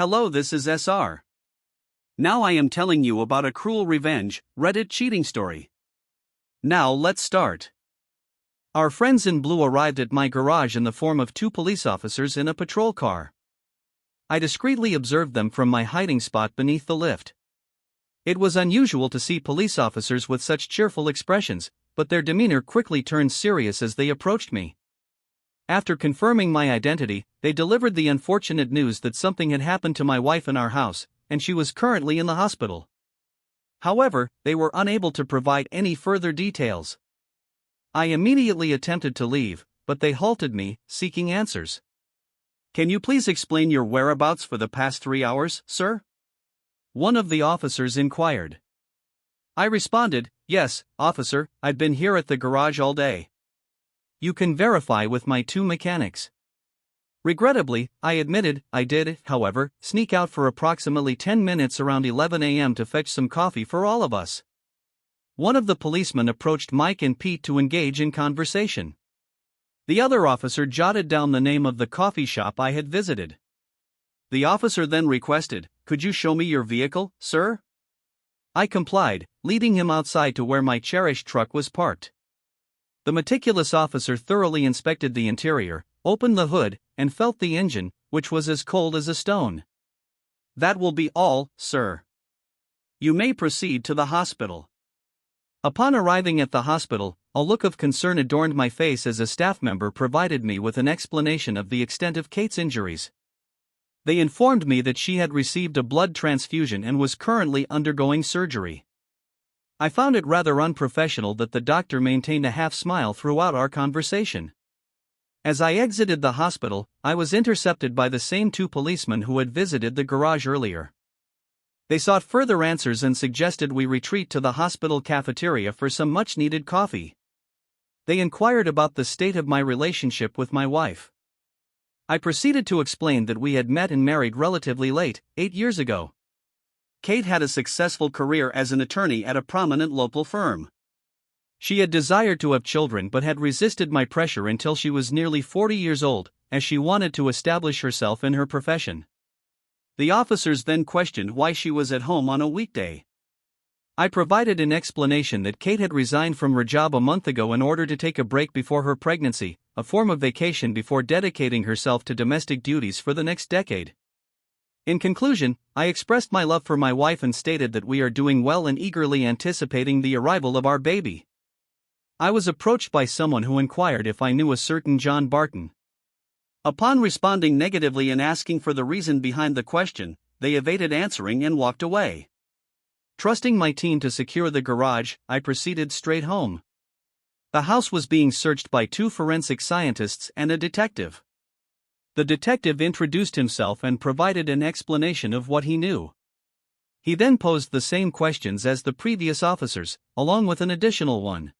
Hello, this is SR. Now I am telling you about a cruel revenge, Reddit cheating story. Now let's start. Our friends in blue arrived at my garage in the form of two police officers in a patrol car. I discreetly observed them from my hiding spot beneath the lift. It was unusual to see police officers with such cheerful expressions, but their demeanor quickly turned serious as they approached me. After confirming my identity, they delivered the unfortunate news that something had happened to my wife in our house, and she was currently in the hospital. However, they were unable to provide any further details. I immediately attempted to leave, but they halted me, seeking answers. Can you please explain your whereabouts for the past 3 hours, sir? One of the officers inquired. I responded, yes, officer, I've been here at the garage all day. You can verify with my two mechanics. Regrettably, I admitted, I did, however, sneak out for approximately 10 minutes around 11 a.m. to fetch some coffee for all of us. One of the policemen approached Mike and Pete to engage in conversation. The other officer jotted down the name of the coffee shop I had visited. The officer then requested, could you show me your vehicle, sir? I complied, leading him outside to where my cherished truck was parked. The meticulous officer thoroughly inspected the interior, opened the hood, and felt the engine, which was as cold as a stone. That will be all, sir. You may proceed to the hospital. Upon arriving at the hospital, a look of concern adorned my face as a staff member provided me with an explanation of the extent of Kate's injuries. They informed me that she had received a blood transfusion and was currently undergoing surgery. I found it rather unprofessional that the doctor maintained a half smile throughout our conversation. As I exited the hospital, I was intercepted by the same two policemen who had visited the garage earlier. They sought further answers and suggested we retreat to the hospital cafeteria for some much-needed coffee. They inquired about the state of my relationship with my wife. I proceeded to explain that we had met and married relatively late, 8 years ago. Kate had a successful career as an attorney at a prominent local firm. She had desired to have children but had resisted my pressure until she was nearly 40 years old, as she wanted to establish herself in her profession. The officers then questioned why she was at home on a weekday. I provided an explanation that Kate had resigned from her job a month ago in order to take a break before her pregnancy, a form of vacation before dedicating herself to domestic duties for the next decade. In conclusion, I expressed my love for my wife and stated that we are doing well and eagerly anticipating the arrival of our baby. I was approached by someone who inquired if I knew a certain John Barton. Upon responding negatively and asking for the reason behind the question, they evaded answering and walked away. Trusting my team to secure the garage, I proceeded straight home. The house was being searched by two forensic scientists and a detective. The detective introduced himself and provided an explanation of what he knew. He then posed the same questions as the previous officers, along with an additional one.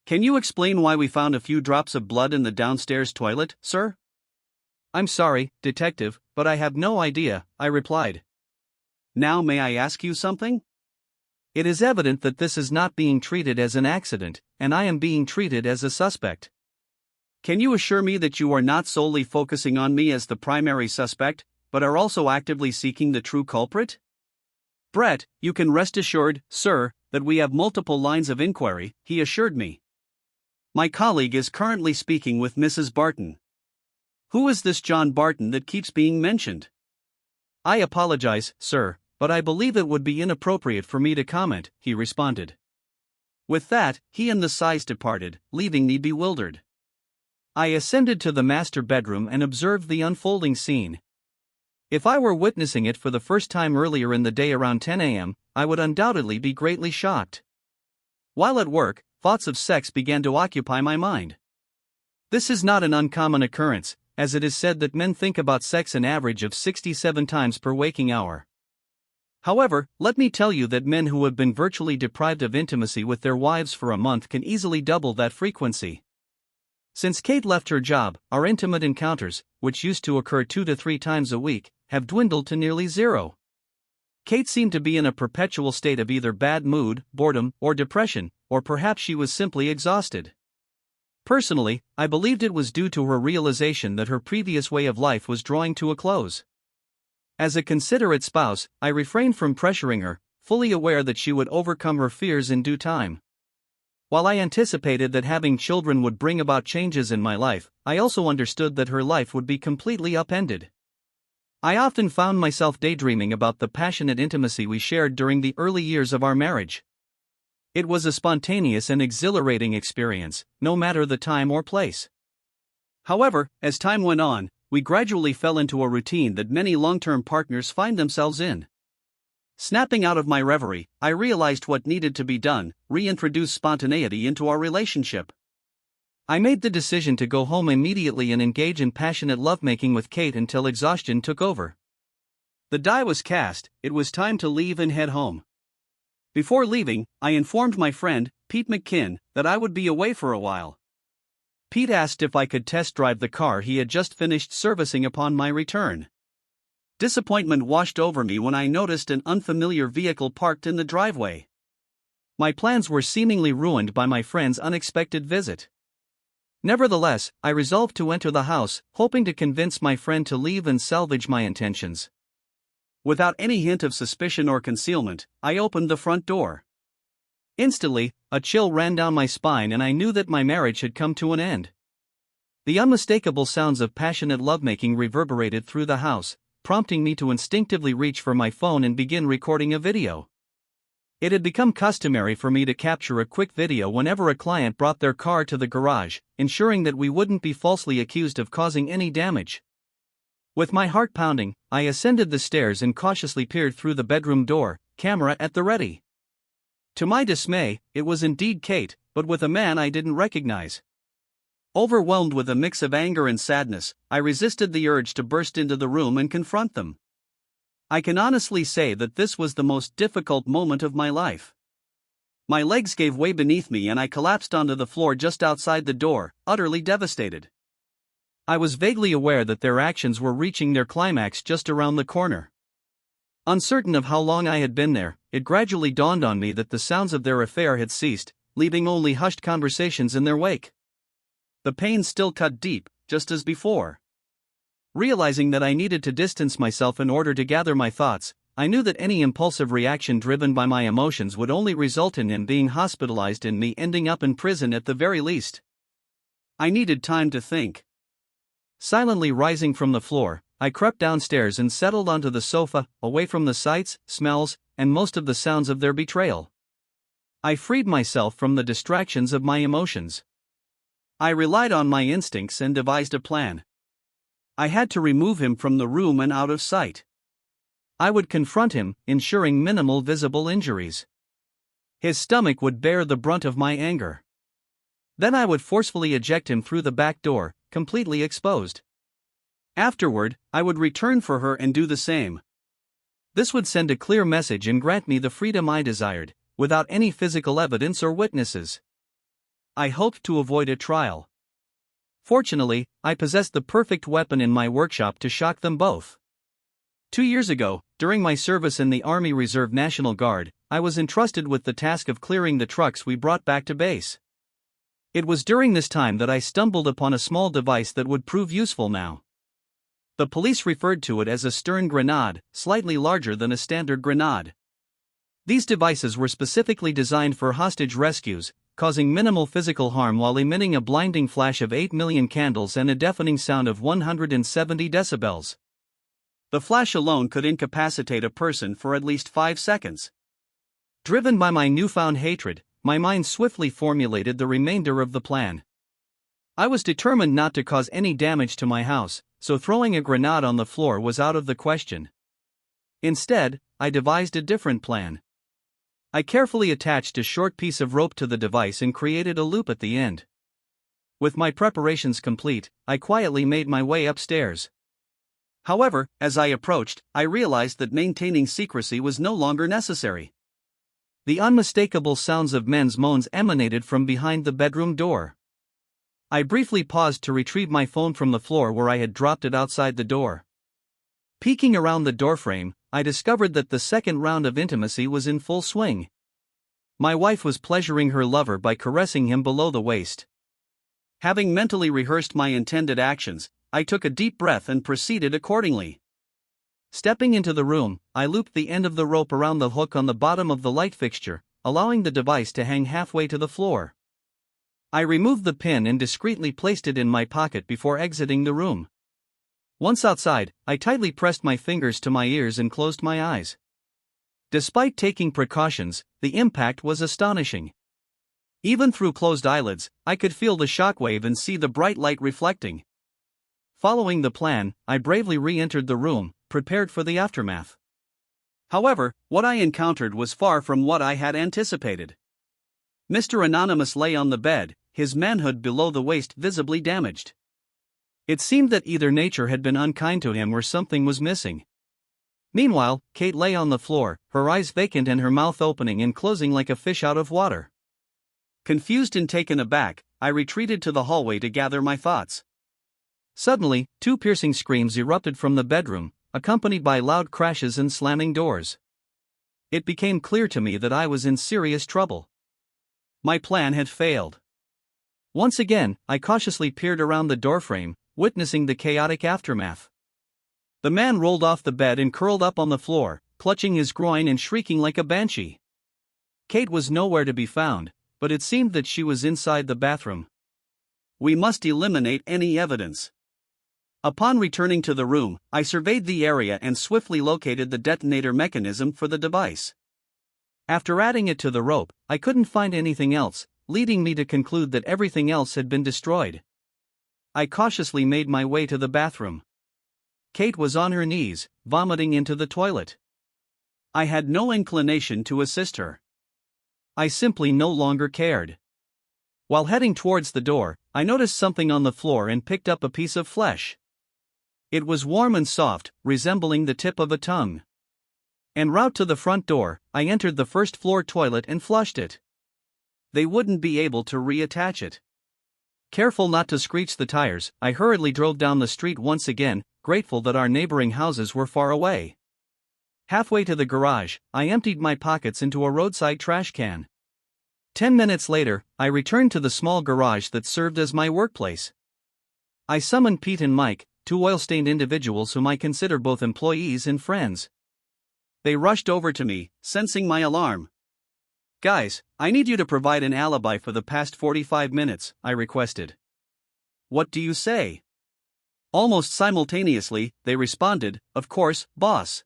Can you explain why we found a few drops of blood in the downstairs toilet, sir? I'm sorry, detective, but I have no idea, I replied. Now may I ask you something? It is evident that this is not being treated as an accident, and I am being treated as a suspect. Can you assure me that you are not solely focusing on me as the primary suspect, but are also actively seeking the true culprit? Brett, you can rest assured, sir, that we have multiple lines of inquiry, he assured me. My colleague is currently speaking with Mrs. Barton. Who is this John Barton that keeps being mentioned? I apologize, sir, but I believe it would be inappropriate for me to comment, he responded. With that, he and the size departed, leaving me bewildered. I ascended to the master bedroom and observed the unfolding scene. If I were witnessing it for the first time earlier in the day around 10 a.m., I would undoubtedly be greatly shocked. While at work, thoughts of sex began to occupy my mind. This is not an uncommon occurrence, as it is said that men think about sex an average of 67 times per waking hour. However, let me tell you that men who have been virtually deprived of intimacy with their wives for a month can easily double that frequency. Since Kate left her job, our intimate encounters, which used to occur 2 to 3 times a week, have dwindled to nearly zero. Kate seemed to be in a perpetual state of either bad mood, boredom, or depression, or perhaps she was simply exhausted. Personally, I believed it was due to her realization that her previous way of life was drawing to a close. As a considerate spouse, I refrained from pressuring her, fully aware that she would overcome her fears in due time. While I anticipated that having children would bring about changes in my life, I also understood that her life would be completely upended. I often found myself daydreaming about the passionate intimacy we shared during the early years of our marriage. It was a spontaneous and exhilarating experience, no matter the time or place. However, as time went on, we gradually fell into a routine that many long-term partners find themselves in. Snapping out of my reverie, I realized what needed to be done: reintroduce spontaneity into our relationship. I made the decision to go home immediately and engage in passionate lovemaking with Kate until exhaustion took over. The die was cast, it was time to leave and head home. Before leaving, I informed my friend, Pete McKinn, that I would be away for a while. Pete asked if I could test drive the car he had just finished servicing upon my return. Disappointment washed over me when I noticed an unfamiliar vehicle parked in the driveway. My plans were seemingly ruined by my friend's unexpected visit. Nevertheless, I resolved to enter the house, hoping to convince my friend to leave and salvage my intentions. Without any hint of suspicion or concealment, I opened the front door. Instantly, a chill ran down my spine and I knew that my marriage had come to an end. The unmistakable sounds of passionate lovemaking reverberated through the house, prompting me to instinctively reach for my phone and begin recording a video. It had become customary for me to capture a quick video whenever a client brought their car to the garage, ensuring that we wouldn't be falsely accused of causing any damage. With my heart pounding, I ascended the stairs and cautiously peered through the bedroom door, camera at the ready. To my dismay, it was indeed Kate, but with a man I didn't recognize. Overwhelmed with a mix of anger and sadness, I resisted the urge to burst into the room and confront them. I can honestly say that this was the most difficult moment of my life. My legs gave way beneath me and I collapsed onto the floor just outside the door, utterly devastated. I was vaguely aware that their actions were reaching their climax just around the corner. Uncertain of how long I had been there, it gradually dawned on me that the sounds of their affair had ceased, leaving only hushed conversations in their wake. The pain still cut deep, just as before. Realizing that I needed to distance myself in order to gather my thoughts, I knew that any impulsive reaction driven by my emotions would only result in him being hospitalized and me ending up in prison at the very least. I needed time to think. Silently rising from the floor, I crept downstairs and settled onto the sofa, away from the sights, smells, and most of the sounds of their betrayal. I freed myself from the distractions of my emotions. I relied on my instincts and devised a plan. I had to remove him from the room and out of sight. I would confront him, ensuring minimal visible injuries. His stomach would bear the brunt of my anger. Then I would forcefully eject him through the back door, completely exposed. Afterward, I would return for her and do the same. This would send a clear message and grant me the freedom I desired, without any physical evidence or witnesses. I hoped to avoid a trial. Fortunately, I possessed the perfect weapon in my workshop to shock them both. 2 years ago, during my service in the Army Reserve National Guard, I was entrusted with the task of clearing the trucks we brought back to base. It was during this time that I stumbled upon a small device that would prove useful now. The police referred to it as a stern grenade, slightly larger than a standard grenade. These devices were specifically designed for hostage rescues, causing minimal physical harm while emitting a blinding flash of 8 million candles and a deafening sound of 170 decibels. The flash alone could incapacitate a person for at least 5 seconds. Driven by my newfound hatred, my mind swiftly formulated the remainder of the plan. I was determined not to cause any damage to my house, so throwing a grenade on the floor was out of the question. Instead, I devised a different plan. I carefully attached a short piece of rope to the device and created a loop at the end. With my preparations complete, I quietly made my way upstairs. However, as I approached, I realized that maintaining secrecy was no longer necessary. The unmistakable sounds of men's moans emanated from behind the bedroom door. I briefly paused to retrieve my phone from the floor where I had dropped it outside the door. Peeking around the doorframe, I discovered that the second round of intimacy was in full swing. My wife was pleasuring her lover by caressing him below the waist. Having mentally rehearsed my intended actions, I took a deep breath and proceeded accordingly. Stepping into the room, I looped the end of the rope around the hook on the bottom of the light fixture, allowing the device to hang halfway to the floor. I removed the pin and discreetly placed it in my pocket before exiting the room. Once outside, I tightly pressed my fingers to my ears and closed my eyes. Despite taking precautions, the impact was astonishing. Even through closed eyelids, I could feel the shockwave and see the bright light reflecting. Following the plan, I bravely re-entered the room, prepared for the aftermath. However, what I encountered was far from what I had anticipated. Mr. Anonymous lay on the bed, his manhood below the waist visibly damaged. It seemed that either nature had been unkind to him or something was missing. Meanwhile, Kate lay on the floor, her eyes vacant and her mouth opening and closing like a fish out of water. Confused and taken aback, I retreated to the hallway to gather my thoughts. Suddenly, two piercing screams erupted from the bedroom, accompanied by loud crashes and slamming doors. It became clear to me that I was in serious trouble. My plan had failed. Once again, I cautiously peered around the doorframe, witnessing the chaotic aftermath. The man rolled off the bed and curled up on the floor, clutching his groin and shrieking like a banshee. Kate was nowhere to be found, but it seemed that she was inside the bathroom. We must eliminate any evidence. Upon returning to the room, I surveyed the area and swiftly located the detonator mechanism for the device. After adding it to the rope, I couldn't find anything else, leading me to conclude that everything else had been destroyed. I cautiously made my way to the bathroom. Kate was on her knees, vomiting into the toilet. I had no inclination to assist her. I simply no longer cared. While heading towards the door, I noticed something on the floor and picked up a piece of flesh. It was warm and soft, resembling the tip of a tongue. En route to the front door, I entered the first floor toilet and flushed it. They wouldn't be able to reattach it. Careful not to screech the tires, I hurriedly drove down the street once again, grateful that our neighboring houses were far away. Halfway to the garage, I emptied my pockets into a roadside trash can. 10 minutes later, I returned to the small garage that served as my workplace. I summoned Pete and Mike, two oil-stained individuals whom I consider both employees and friends. They rushed over to me, sensing my alarm. "Guys, I need you to provide an alibi for the past 45 minutes, I requested. "What do you say?" Almost simultaneously, they responded, "Of course, boss."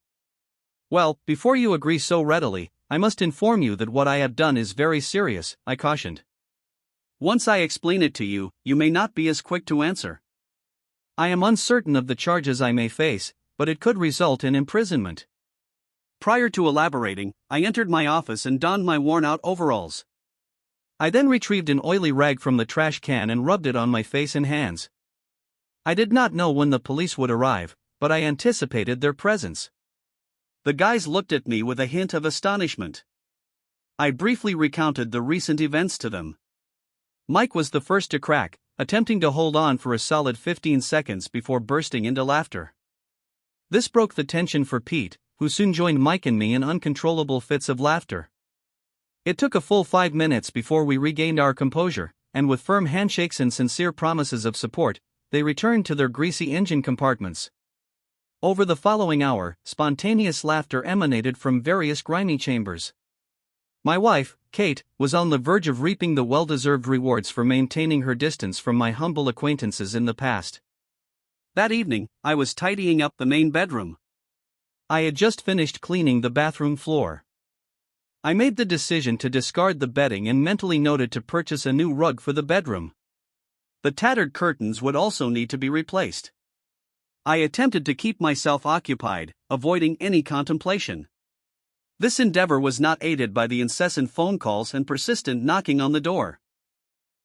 "Well, before you agree so readily, I must inform you that what I have done is very serious," I cautioned. "Once I explain it to you, you may not be as quick to answer. I am uncertain of the charges I may face, but it could result in imprisonment." Prior to elaborating, I entered my office and donned my worn-out overalls. I then retrieved an oily rag from the trash can and rubbed it on my face and hands. I did not know when the police would arrive, but I anticipated their presence. The guys looked at me with a hint of astonishment. I briefly recounted the recent events to them. Mike was the first to crack, attempting to hold on for a solid 15 seconds before bursting into laughter. This broke the tension for Pete, who soon joined Mike and me in uncontrollable fits of laughter. It took a full 5 minutes before we regained our composure, and with firm handshakes and sincere promises of support, they returned to their greasy engine compartments. Over the following hour, spontaneous laughter emanated from various grimy chambers. My wife, Kate, was on the verge of reaping the well-deserved rewards for maintaining her distance from my humble acquaintances in the past. That evening, I was tidying up the main bedroom. I had just finished cleaning the bathroom floor. I made the decision to discard the bedding and mentally noted to purchase a new rug for the bedroom. The tattered curtains would also need to be replaced. I attempted to keep myself occupied, avoiding any contemplation. This endeavor was not aided by the incessant phone calls and persistent knocking on the door.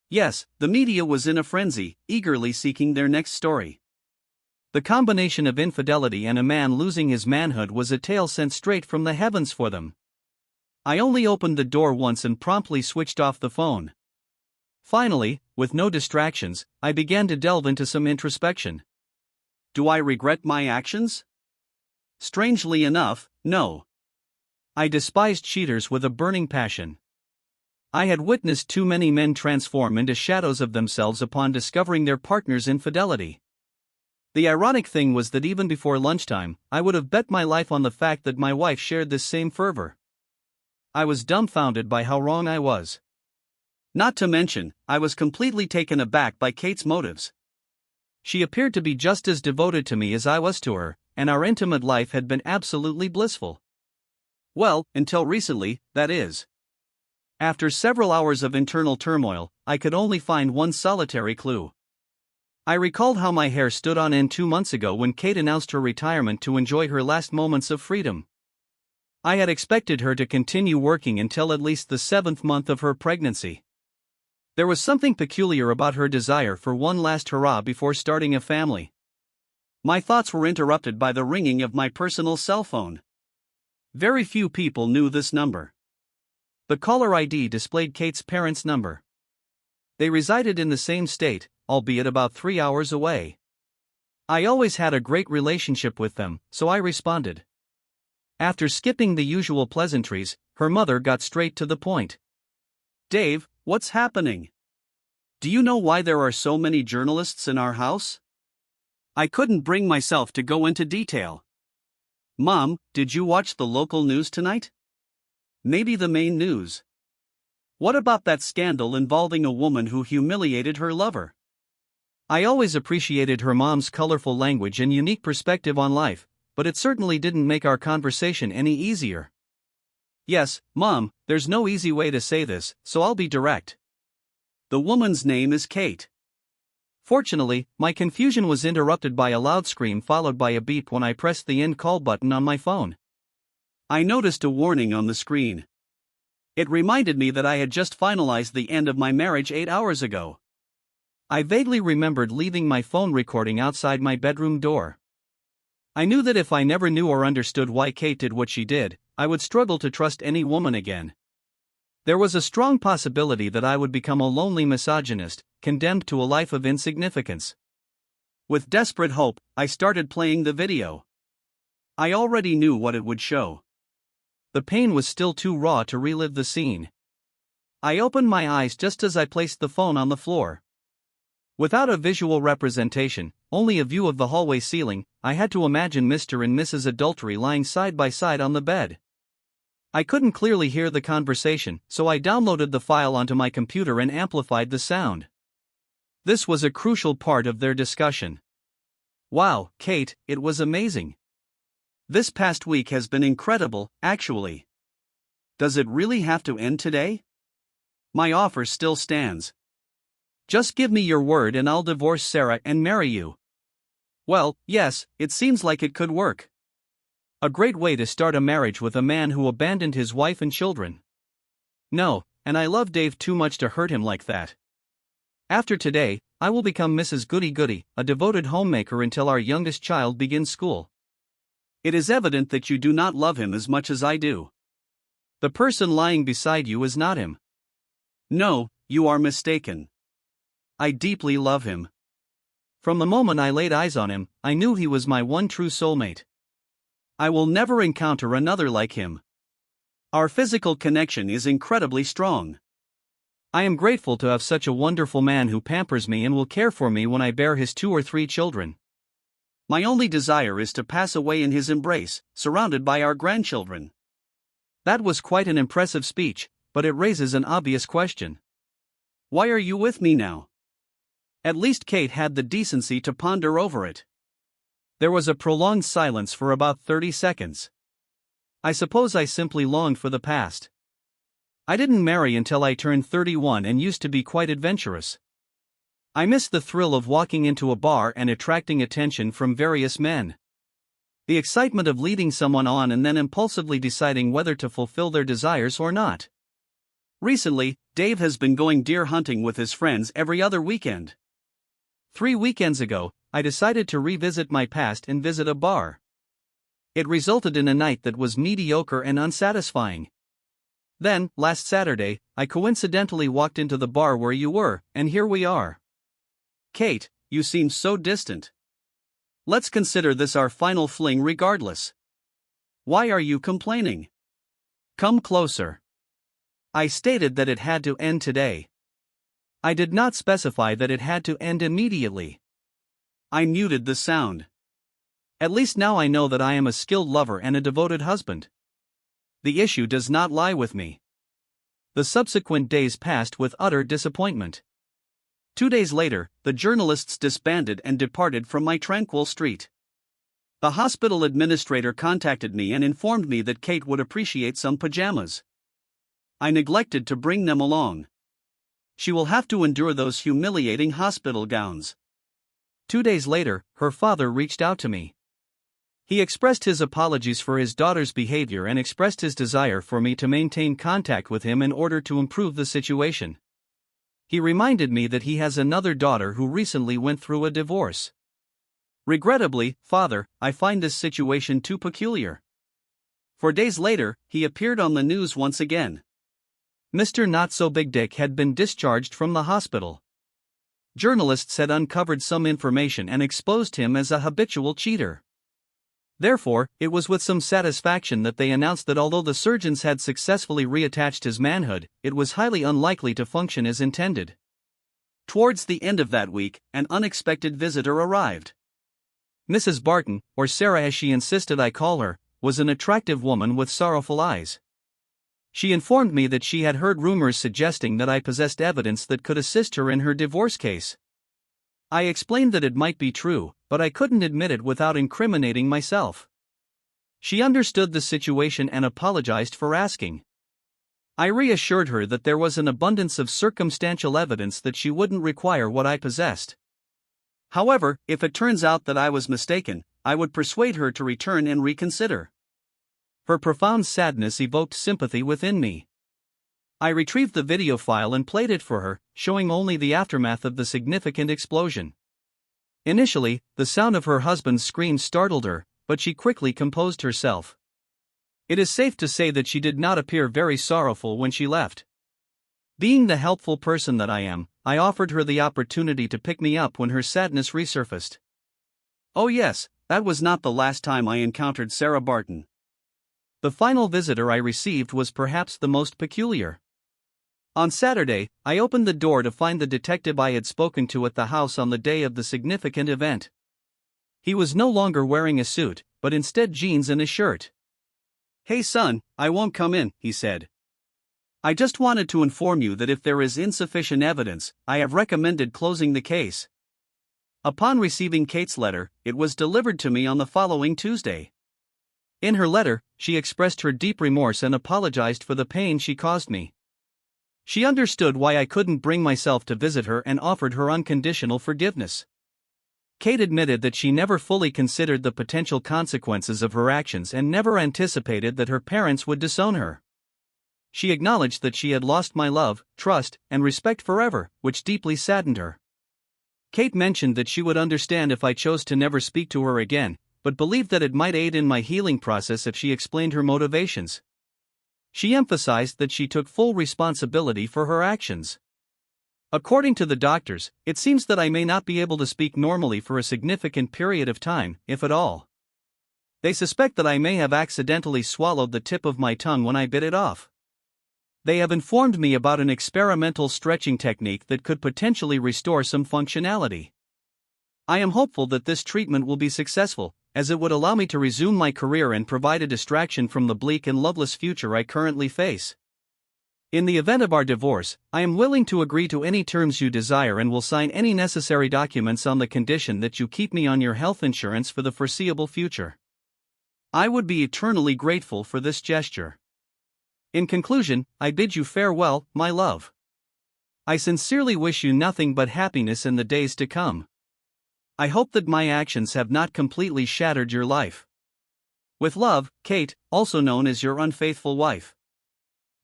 Yes, the media was in a frenzy, eagerly seeking their next story. The combination of infidelity and a man losing his manhood was a tale sent straight from the heavens for them. I only opened the door once and promptly switched off the phone. Finally, with no distractions, I began to delve into some introspection. Do I regret my actions? Strangely enough, no. I despised cheaters with a burning passion. I had witnessed too many men transform into shadows of themselves upon discovering their partner's infidelity. The ironic thing was that even before lunchtime, I would have bet my life on the fact that my wife shared this same fervor. I was dumbfounded by how wrong I was. Not to mention, I was completely taken aback by Kate's motives. She appeared to be just as devoted to me as I was to her, and our intimate life had been absolutely blissful. Well, until recently, that is. After several hours of internal turmoil, I could only find one solitary clue. I recalled how my hair stood on end 2 months ago when Kate announced her retirement to enjoy her last moments of freedom. I had expected her to continue working until at least the 7th month of her pregnancy. There was something peculiar about her desire for one last hurrah before starting a family. My thoughts were interrupted by the ringing of my personal cell phone. Very few people knew this number. The caller ID displayed Kate's parents' number. They resided in the same state, albeit about 3 hours away. I always had a great relationship with them, so I responded. After skipping the usual pleasantries, her mother got straight to the point. "Dave, what's happening? Do you know why there are so many journalists in our house?" I couldn't bring myself to go into detail. "Mom, did you watch the local news tonight? Maybe the main news. What about that scandal involving a woman who humiliated her lover?" I always appreciated her mom's colorful language and unique perspective on life, but it certainly didn't make our conversation any easier. "Yes, Mom, there's no easy way to say this, so I'll be direct. The woman's name is Kate." Fortunately, my confusion was interrupted by a loud scream followed by a beep when I pressed the end call button on my phone. I noticed a warning on the screen. It reminded me that I had just finalized the end of my marriage 8 hours ago. I vaguely remembered leaving my phone recording outside my bedroom door. I knew that if I never knew or understood why Kate did what she did, I would struggle to trust any woman again. There was a strong possibility that I would become a lonely misogynist, condemned to a life of insignificance. With desperate hope, I started playing the video. I already knew what it would show. The pain was still too raw to relive the scene. I opened my eyes just as I placed the phone on the floor. Without a visual representation, only a view of the hallway ceiling, I had to imagine Mr. and Mrs. Adultery lying side by side on the bed. I couldn't clearly hear the conversation, so I downloaded the file onto my computer and amplified the sound. This was a crucial part of their discussion. "Wow, Kate, it was amazing. This past week has been incredible, actually. Does it really have to end today? My offer still stands. Just give me your word and I'll divorce Sarah and marry you." Well, yes, it seems like it could work. A great way to start a marriage with a man who abandoned his wife and children. No, and I love Dave too much to hurt him like that. After today, I will become Mrs. Goody-Goody, a devoted homemaker until our youngest child begins school. It is evident that you do not love him as much as I do. The person lying beside you is not him. No, you are mistaken. I deeply love him. From the moment I laid eyes on him, I knew he was my one true soulmate. I will never encounter another like him. Our physical connection is incredibly strong. I am grateful to have such a wonderful man who pampers me and will care for me when I bear his 2 or 3 children. My only desire is to pass away in his embrace, surrounded by our grandchildren. That was quite an impressive speech, but it raises an obvious question. Why are you with me now? At least Kate had the decency to ponder over it. There was a prolonged silence for about 30 seconds. I suppose I simply longed for the past. I didn't marry until I turned 31 and used to be quite adventurous. I missed the thrill of walking into a bar and attracting attention from various men. The excitement of leading someone on and then impulsively deciding whether to fulfill their desires or not. Recently, Dave has been going deer hunting with his friends every other weekend. 3 weekends ago, I decided to revisit my past and visit a bar. It resulted in a night that was mediocre and unsatisfying. Then, last Saturday, I coincidentally walked into the bar where you were, and here we are. Kate, you seem so distant. Let's consider this our final fling regardless. Why are you complaining? Come closer. I stated that it had to end today. I did not specify that it had to end immediately. I muted the sound. At least now I know that I am a skilled lover and a devoted husband. The issue does not lie with me. The subsequent days passed with utter disappointment. 2 days later, the journalists disbanded and departed from my tranquil street. The hospital administrator contacted me and informed me that Kate would appreciate some pajamas. I neglected to bring them along. She will have to endure those humiliating hospital gowns. 2 days later, her father reached out to me. He expressed his apologies for his daughter's behavior and expressed his desire for me to maintain contact with him in order to improve the situation. He reminded me that he has another daughter who recently went through a divorce. Regrettably, Father, I find this situation too peculiar. 4 days later, he appeared on the news once again. Mr. Not-So-Big-Dick had been discharged from the hospital. Journalists had uncovered some information and exposed him as a habitual cheater. Therefore, it was with some satisfaction that they announced that although the surgeons had successfully reattached his manhood, it was highly unlikely to function as intended. Towards the end of that week, an unexpected visitor arrived. Mrs. Barton, or Sarah as she insisted I call her, was an attractive woman with sorrowful eyes. She informed me that she had heard rumors suggesting that I possessed evidence that could assist her in her divorce case. I explained that it might be true, but I couldn't admit it without incriminating myself. She understood the situation and apologized for asking. I reassured her that there was an abundance of circumstantial evidence that she wouldn't require what I possessed. However, if it turns out that I was mistaken, I would persuade her to return and reconsider. Her profound sadness evoked sympathy within me. I retrieved the video file and played it for her, showing only the aftermath of the significant explosion. Initially, the sound of her husband's screams startled her, but she quickly composed herself. It is safe to say that she did not appear very sorrowful when she left. Being the helpful person that I am, I offered her the opportunity to pick me up when her sadness resurfaced. Oh yes, that was not the last time I encountered Sarah Barton. The final visitor I received was perhaps the most peculiar. On Saturday, I opened the door to find the detective I had spoken to at the house on the day of the significant event. He was no longer wearing a suit, but instead jeans and a shirt. "Hey son, I won't come in," he said. "I just wanted to inform you that if there is insufficient evidence, I have recommended closing the case." Upon receiving Kate's letter, it was delivered to me on the following Tuesday. In her letter, she expressed her deep remorse and apologized for the pain she caused me. She understood why I couldn't bring myself to visit her and offered her unconditional forgiveness. Kate admitted that she never fully considered the potential consequences of her actions and never anticipated that her parents would disown her. She acknowledged that she had lost my love, trust, and respect forever, which deeply saddened her. Kate mentioned that she would understand if I chose to never speak to her again, but believed that it might aid in my healing process if she explained her motivations. She emphasized that she took full responsibility for her actions. According to the doctors, it seems that I may not be able to speak normally for a significant period of time, if at all. They suspect that I may have accidentally swallowed the tip of my tongue when I bit it off. They have informed me about an experimental stretching technique that could potentially restore some functionality. I am hopeful that this treatment will be successful, as it would allow me to resume my career and provide a distraction from the bleak and loveless future I currently face. In the event of our divorce, I am willing to agree to any terms you desire and will sign any necessary documents on the condition that you keep me on your health insurance for the foreseeable future. I would be eternally grateful for this gesture. In conclusion, I bid you farewell, my love. I sincerely wish you nothing but happiness in the days to come. I hope that my actions have not completely shattered your life. With love, Kate, also known as your unfaithful wife.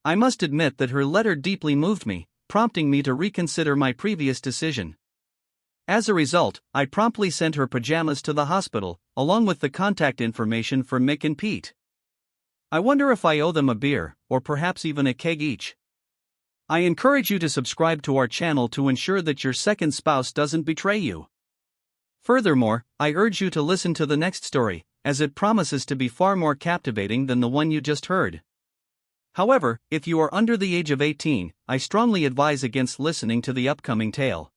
I must admit that her letter deeply moved me, prompting me to reconsider my previous decision. As a result, I promptly sent her pajamas to the hospital, along with the contact information for Mick and Pete. I wonder if I owe them a beer, or perhaps even a keg each. I encourage you to subscribe to our channel to ensure that your second spouse doesn't betray you. Furthermore, I urge you to listen to the next story, as it promises to be far more captivating than the one you just heard. However, if you are under the age of 18, I strongly advise against listening to the upcoming tale.